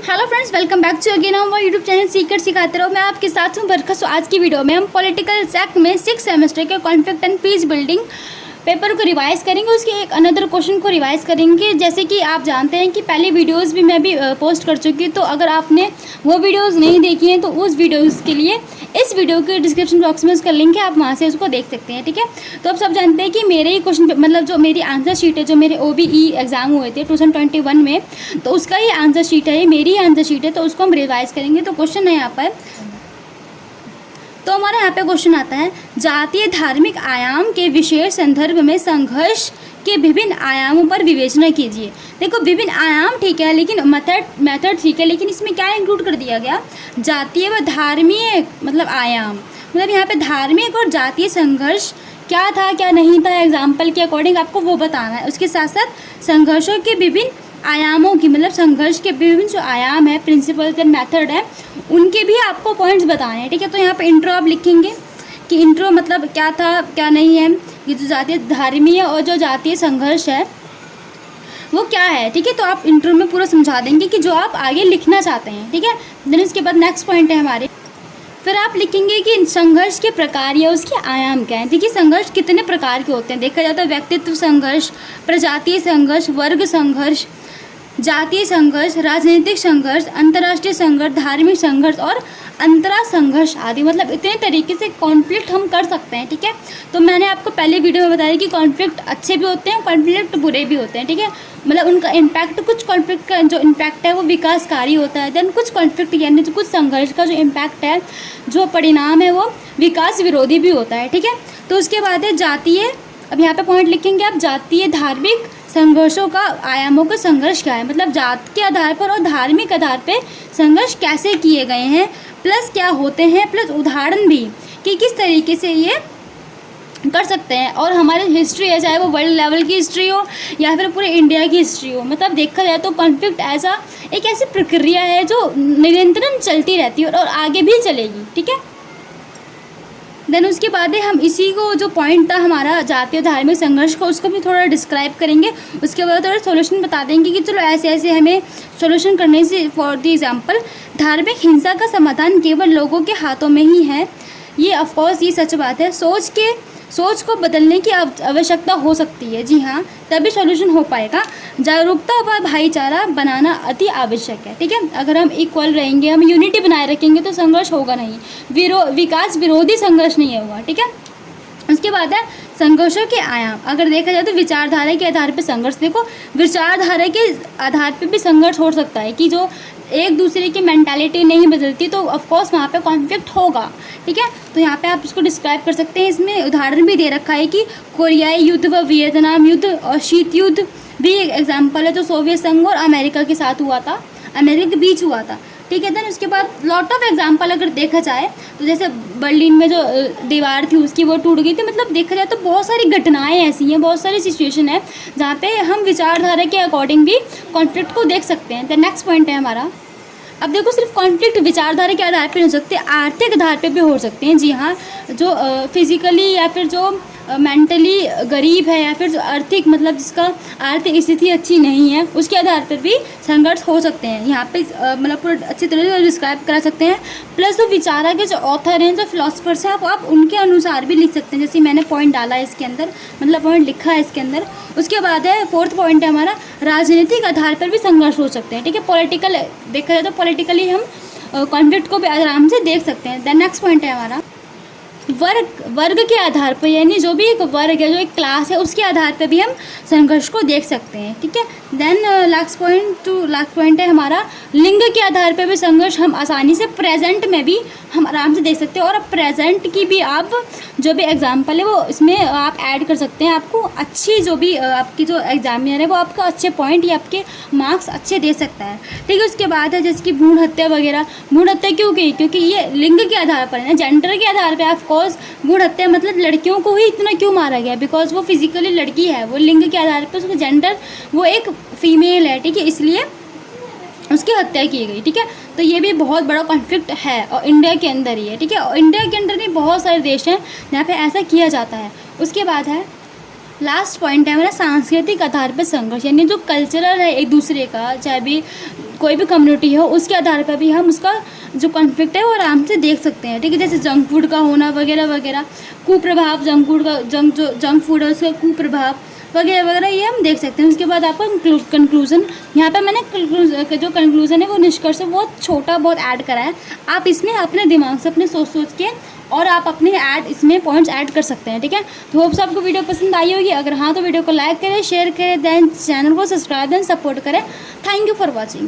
Hello friends, welcome back to again हमारा YouTube channel सीकर सिखाते रहो। मैं आपके साथ हूँ बरखा। सो आज की वीडियो में हम पॉलिटिकल सेक्ट में 6 सेमेस्टर के conflict and peace building paper को रिवाइज करेंगे। उसके एक अनदर क्वेश्चन को रिवाइज करेंगे। जैसे कि आप जानते हैं कि पहले वीडियोस भी मैं भी पोस्ट कर चुकी, तो अगर आपने वो वीडियोस नहीं देखी हैं तो उस वीडियोस के लिए इस वीडियो के डिस्क्रिप्शन बॉक्स में उसका लिंक है, आप वहाँ से उसको देख सकते हैं। ठीक है, तो आप सब जानते हैं कि मेरे ही क्वेश्चन मतलब जो मेरी आंसर शीट है, जो मेरे OBE एग्जाम हुए थे 2021 में, तो उसका ही आंसर शीट है, मेरी ही आंसर शीट है, तो उसको हम रिवाइज करेंगे। तो क्वेश्चन है यहाँ पर, तो हमारे यहाँ पे क्वेश्चन आता है, जातीय धार्मिक आयाम के विशेष संदर्भ में संघर्ष के विभिन्न आयामों पर विवेचना कीजिए। देखो, विभिन्न आयाम ठीक है, लेकिन मेथड ठीक है, लेकिन इसमें क्या इंक्लूड कर दिया गया, जातीय व धार्मिक मतलब आयाम। मतलब यहाँ पे धार्मिक और जातीय संघर्ष क्या था क्या नहीं था, एग्जाम्पल के अकॉर्डिंग आपको वो बताना है। उसके साथ साथ संघर्षों के विभिन्न आयामों की मतलब संघर्ष के विभिन्न जो आयाम है, प्रिंसिपल्स एंड मेथड है, उनके भी आपको पॉइंट्स बताने हैं। ठीक है, तो यहाँ पे इंट्रो आप लिखेंगे कि इंट्रो मतलब क्या था क्या नहीं है, ये जो जातीय धार्मिक और जो जातीय संघर्ष है वो क्या है। ठीक है, तो आप इंट्रो में पूरा समझा देंगे कि जो आप आगे लिखना चाहते हैं। ठीक है, देन उसके बाद नेक्स्ट पॉइंट है हमारे, फिर आप लिखेंगे कि संघर्ष के प्रकार या उसके आयाम क्या हैं। देखिए, संघर्ष कितने प्रकार के होते हैं देखा जाता है, व्यक्तित्व संघर्ष, प्रजातीय संघर्ष, वर्ग संघर्ष, जातीय संघर्ष, राजनीतिक संघर्ष, अंतर्राष्ट्रीय संघर्ष, धार्मिक संघर्ष और अंतरा संघर्ष आदि। मतलब इतने तरीके से कॉन्फ्लिक्ट हम कर सकते हैं। ठीक है, तो मैंने आपको पहले वीडियो में बताया कि कॉन्फ्लिक्ट अच्छे भी होते हैं, कॉन्फ्लिक्ट बुरे भी होते हैं। ठीक है, मतलब उनका इम्पैक्ट, कुछ कॉन्फ्लिक्ट का जो इम्पैक्ट है वो विकासकारी होता है, देन कुछ कॉन्फ्लिक्ट यानी जो कुछ संघर्ष का जो इम्पैक्ट है, जो परिणाम है वो विकास विरोधी भी होता है। ठीक है, तो उसके बाद है जातीय, अब यहाँ पे पॉइंट लिखेंगे आप, जातीय धार्मिक संघर्षों का आयामों का संघर्ष क्या है, मतलब जात के आधार पर और धार्मिक आधार पर संघर्ष कैसे किए गए हैं, प्लस क्या होते हैं, प्लस उदाहरण भी कि किस तरीके से ये कर सकते हैं। और हमारी हिस्ट्री है, चाहे वो वर्ल्ड लेवल की हिस्ट्री हो या फिर पूरे इंडिया की हिस्ट्री हो, मतलब देखा जाए तो कॉन्फ्लिक्ट ऐसा एक ऐसी प्रक्रिया है जो निरंतर चलती रहती है और आगे भी चलेगी। ठीक है, देन उसके बाद हम इसी को जो पॉइंट था हमारा जातीय धार्मिक संघर्ष को, उसको भी थोड़ा डिस्क्राइब करेंगे। उसके बाद थोड़ा सॉल्यूशन बता देंगे कि चलो ऐसे ऐसे हमें सॉल्यूशन करने से, फॉर द एग्जांपल, धार्मिक हिंसा का समाधान केवल लोगों के हाथों में ही है। ये ऑफकोर्स ये सच बात है, सोच को बदलने की आवश्यकता हो सकती है। जी हाँ, तभी सॉल्यूशन हो पाएगा। जागरूकता व भाईचारा बनाना अति आवश्यक है। ठीक है, अगर हम इक्वल रहेंगे, हम यूनिटी बनाए रखेंगे तो संघर्ष होगा नहीं, विकास विरोधी संघर्ष नहीं होगा। ठीक है, उसके बाद है संघर्षों के आयाम। अगर देखा जाए तो विचारधारा के आधार पर संघर्ष, देखो विचारधारा के आधार पर भी संघर्ष हो सकता है कि जो एक दूसरे की मेंटालिटी नहीं बदलती तो ऑफकोर्स वहाँ पे कॉन्फ्लिक्ट होगा। ठीक है, तो यहाँ पे आप इसको डिस्क्राइब कर सकते हैं। इसमें उदाहरण भी दे रखा है कि कोरियाई युद्ध व वियतनाम युद्ध और शीत युद्ध भी एक एग्जाम्पल है, जो सोवियत संघ और अमेरिका के साथ हुआ था, अमेरिका के बीच हुआ था। ठीक है, देन उसके बाद लॉट ऑफ एग्जाम्पल अगर देखा जाए तो जैसे बर्लिन में जो दीवार थी उसकी वो टूट गई थी। मतलब देखा जाए तो बहुत सारी घटनाएं ऐसी हैं, बहुत सारी सिचुएशन है जहाँ पे हम विचारधारा के अकॉर्डिंग भी कॉन्फ्लिक्ट को देख सकते हैं। द नेक्स्ट पॉइंट है हमारा, अब देखो सिर्फ कॉन्फ्लिक्ट विचारधारा के आधार पर नहीं हो सकते, आर्थिक आधार पर भी हो सकते हैं। जी हाँ, जो फिजिकली या फिर जो मेंटली गरीब है या फिर जो आर्थिक मतलब जिसका आर्थिक स्थिति अच्छी नहीं है, उसके आधार पर भी संघर्ष हो सकते हैं। यहाँ पे मतलब पूरा अच्छी तरह से डिस्क्राइब करा सकते हैं। प्लस जो विचारा के जो ऑथर हैं, जो फिलोसफर्स हैं, आप उनके अनुसार भी लिख सकते हैं, जैसे मैंने पॉइंट डाला है इसके अंदर, मतलब पॉइंट लिखा है इसके अंदर। उसके बाद है फोर्थ पॉइंट है हमारा, राजनीतिक आधार पर भी संघर्ष हो सकते हैं। ठीक है, पॉलिटिकल देखा जाए तो पॉलिटिकली हम कॉन्फ्लिक्ट को भी आराम से देख सकते हैं। देन नेक्स्ट पॉइंट है हमारा वर्ग के आधार पर, यानी जो भी एक वर्ग है, जो एक क्लास है, उसके आधार पर भी हम संघर्ष को देख सकते हैं। ठीक है, देन लास्ट पॉइंट है हमारा, लिंग के आधार पर भी संघर्ष हम आसानी से प्रेजेंट में भी हम आराम से देख सकते हैं। और प्रेजेंट की भी आप जो भी एग्जाम्पल है वो इसमें आप ऐड कर सकते हैं। आपको अच्छी जो भी आपकी जो एग्जामिनर है वो आपको अच्छे पॉइंट या आपके मार्क्स अच्छे दे सकता है। ठीक है, उसके बाद है जैसे कि भ्रूण हत्या वगैरह। भ्रूण हत्या क्यों की, क्योंकि ये लिंग के आधार पर है ना, जेंडर के आधार पर। ऑफकोर्स भ्रूण हत्या मतलब लड़कियों को ही इतना क्यों मारा गया, बिकॉज वो फिजिकली लड़की है, वो लिंग के आधार पर उसका जेंडर वो एक फीमेल है। ठीक है, इसलिए उसकी हत्या की गई। ठीक है, तो ये भी बहुत बड़ा कॉन्फ्लिक्ट है और इंडिया के अंदर ही है। ठीक है, और इंडिया के अंदर भी बहुत सारे देश हैं जहाँ पे ऐसा किया जाता है। उसके बाद है लास्ट पॉइंट है हमारा सांस्कृतिक आधार पर संघर्ष, यानी जो कल्चरल है एक दूसरे का, चाहे भी कोई भी कम्युनिटी हो उसके आधार पर भी हम उसका जो कॉन्फ्लिक्ट है वो आराम से देख सकते हैं, ठीक है। जैसे जंक फूड का होना वगैरह वगैरह, कुप्रभाव जंक फूड का, जंक फूड है उसका कुप्रभाव वगैरह वगैरह, ये हम देख सकते हैं। उसके बाद आपका कंक्लूजन, यहाँ पे मैंने जो कंक्लूजन है वो निष्कर्ष है बहुत छोटा बहुत ऐड करा है। आप इसमें अपने दिमाग से अपने सोच के और आप अपने ऐड इसमें पॉइंट्स ऐड कर सकते हैं, ठीक है। तो होप्स आपको वीडियो पसंद आई होगी। अगर हाँ तो वीडियो को लाइक करें, शेयर करें, देन चैनल को सब्सक्राइब एंड सपोर्ट करें। Thank you for watching.